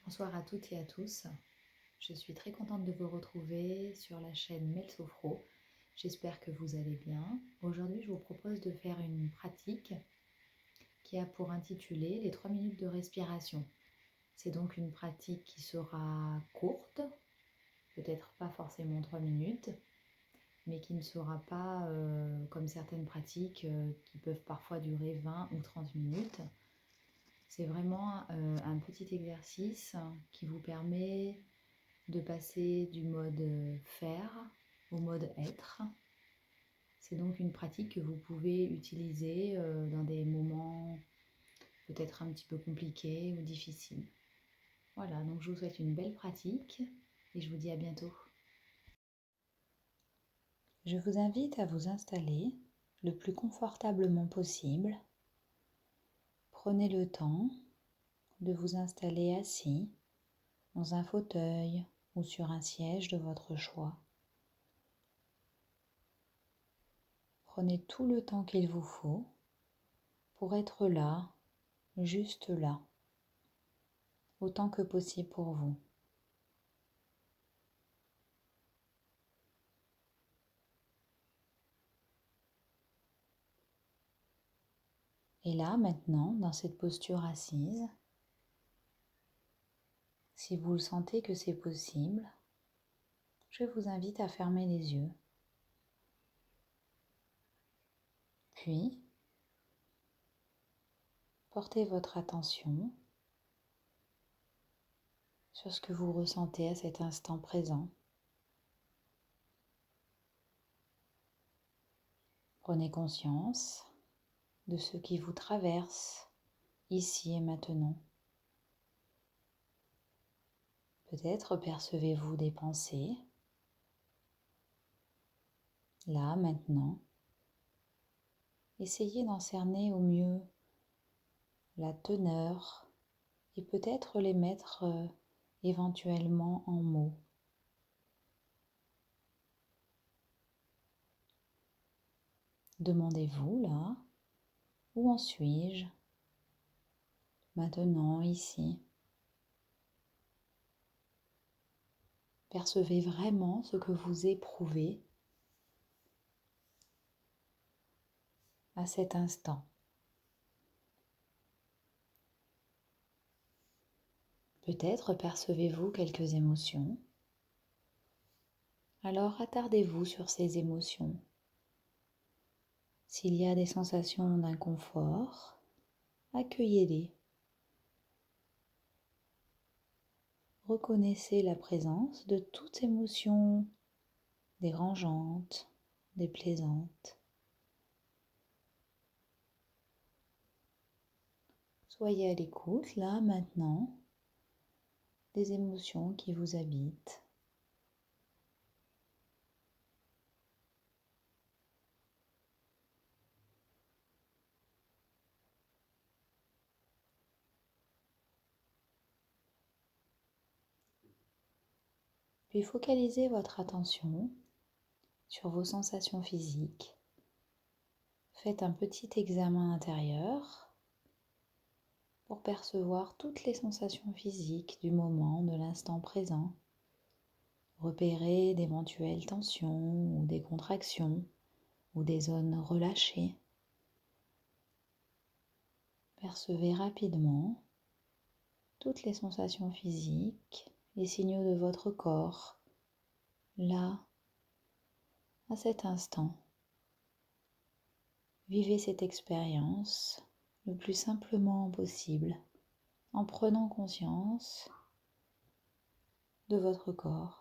Bonsoir à toutes et à tous. Je suis très contente de vous retrouver sur la chaîne Melsophro. J'espère que vous allez bien. Aujourd'hui, je vous propose de faire une pratique qui a pour intitulé les 3 minutes de respiration. C'est donc une pratique qui sera courte, peut-être pas forcément 3 minutes, mais qui ne sera pas comme certaines pratiques qui peuvent parfois durer 20 ou 30 minutes. C'est vraiment un petit exercice qui vous permet de passer du mode faire au mode être. C'est donc une pratique que vous pouvez utiliser dans des moments peut-être un petit peu compliqués ou difficiles. Voilà, donc je vous souhaite une belle pratique et je vous dis à bientôt. Je vous invite à vous installer le plus confortablement possible. Prenez le temps de vous installer assis dans un fauteuil ou sur un siège de votre choix. Prenez tout le temps qu'il vous faut pour être là, juste là, autant que possible pour vous. Et là, maintenant, dans cette posture assise, si vous le sentez que c'est possible, je vous invite à fermer les yeux. Puis, portez votre attention sur ce que vous ressentez à cet instant présent. Prenez conscience de ce qui vous traverse ici et maintenant. Peut-être percevez-vous des pensées, là, maintenant. Essayez d'en cerner au mieux la teneur et peut-être les mettre éventuellement en mots. Demandez-vous là, où en suis-je maintenant, ici? Percevez vraiment ce que vous éprouvez à cet instant. Peut-être percevez-vous quelques émotions. Alors attardez-vous sur ces émotions. S'il y a des sensations d'inconfort, accueillez-les. Reconnaissez la présence de toute émotion dérangeante, déplaisante. Soyez à l'écoute, là, maintenant, des émotions qui vous habitent. Puis focalisez votre attention sur vos sensations physiques. Faites un petit examen intérieur pour percevoir toutes les sensations physiques du moment, de l'instant présent. Repérez d'éventuelles tensions ou des contractions ou des zones relâchées. Percevez rapidement toutes les sensations physiques, les signaux de votre corps, là, à cet instant. Vivez cette expérience le plus simplement possible, en prenant conscience de votre corps.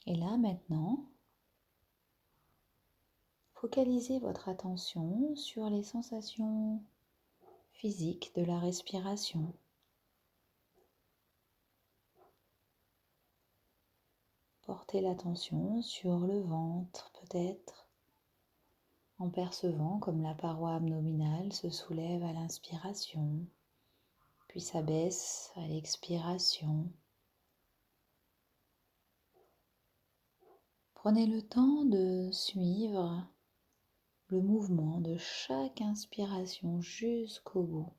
Et là, maintenant, focalisez votre attention sur les sensations physiques de la respiration. Portez l'attention sur le ventre, peut-être, en percevant comme la paroi abdominale se soulève à l'inspiration, puis s'abaisse à l'expiration. Prenez le temps de suivre le mouvement de chaque inspiration jusqu'au bout,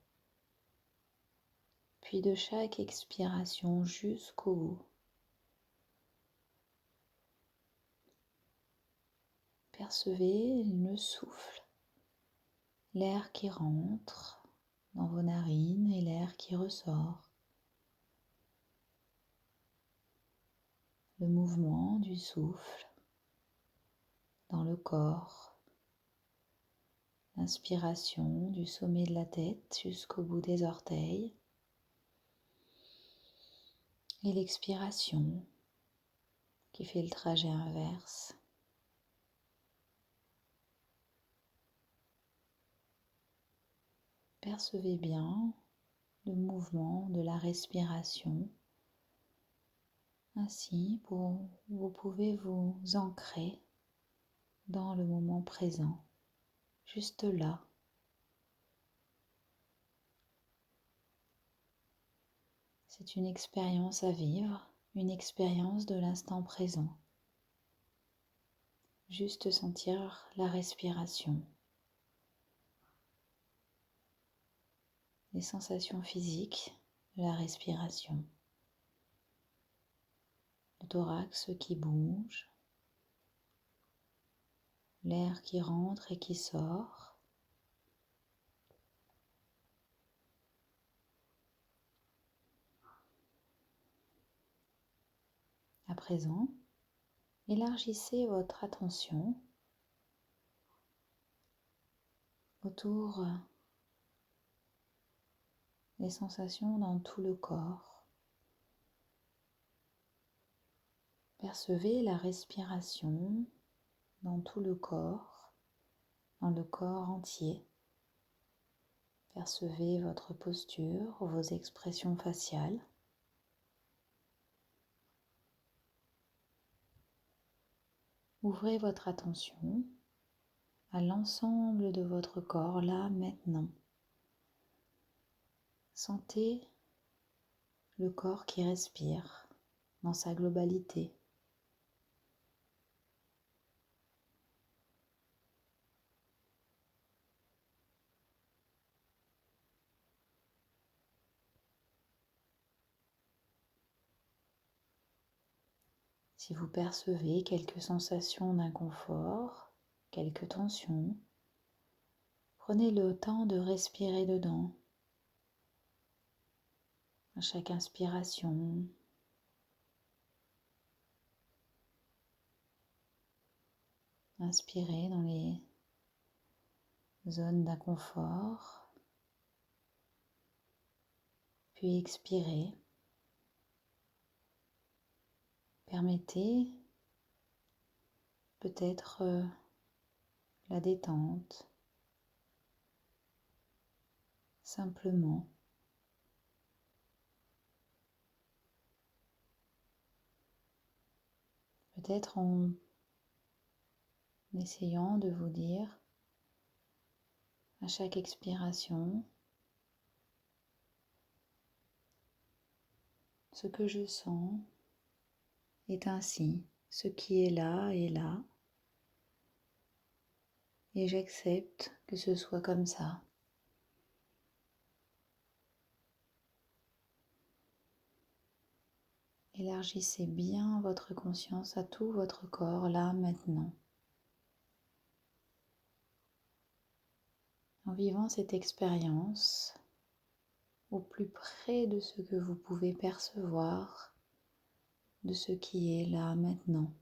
puis de chaque expiration jusqu'au bout. Percevez le souffle, l'air qui rentre dans vos narines et l'air qui ressort. Le mouvement du souffle dans le corps. L'inspiration du sommet de la tête jusqu'au bout des orteils. Et l'expiration qui fait le trajet inverse. Percevez bien le mouvement de la respiration. Ainsi, vous pouvez vous ancrer dans le moment présent, juste là. C'est une expérience à vivre, une expérience de l'instant présent. Juste sentir la respiration, les sensations physiques de la respiration, le thorax qui bouge, l'air qui rentre et qui sort. À présent, élargissez votre attention autour des sensations dans tout le corps. Percevez la respiration dans tout le corps entier. Percevez votre posture, vos expressions faciales. Ouvrez votre attention à l'ensemble de votre corps là maintenant. Sentez le corps qui respire dans sa globalité. Si vous percevez quelques sensations d'inconfort, quelques tensions, prenez le temps de respirer dedans. À chaque inspiration, inspirez dans les zones d'inconfort, puis expirez. Permettez peut-être la détente, simplement. Peut-être en essayant de vous dire à chaque expiration, ce que je sens est ainsi, ce qui est là, et j'accepte que ce soit comme ça. Élargissez bien votre conscience à tout votre corps là maintenant. En vivant cette expérience au plus près de ce que vous pouvez percevoir, de ce qui est là maintenant.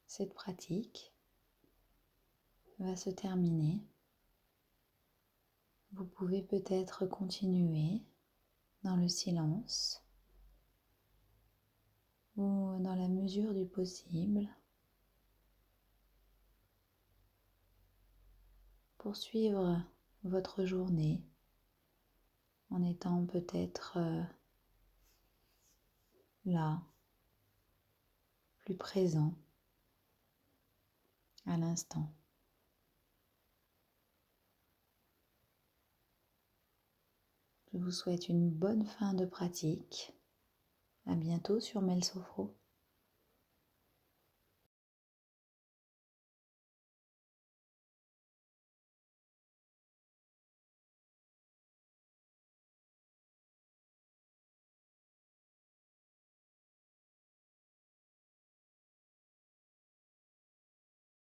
Cette pratique va se terminer. Vous pouvez peut-être continuer dans le silence ou dans la mesure du possible, poursuivre votre journée en étant peut-être là, plus présent à l'instant. Je vous souhaite une bonne fin de pratique. À bientôt sur Mel Sophro.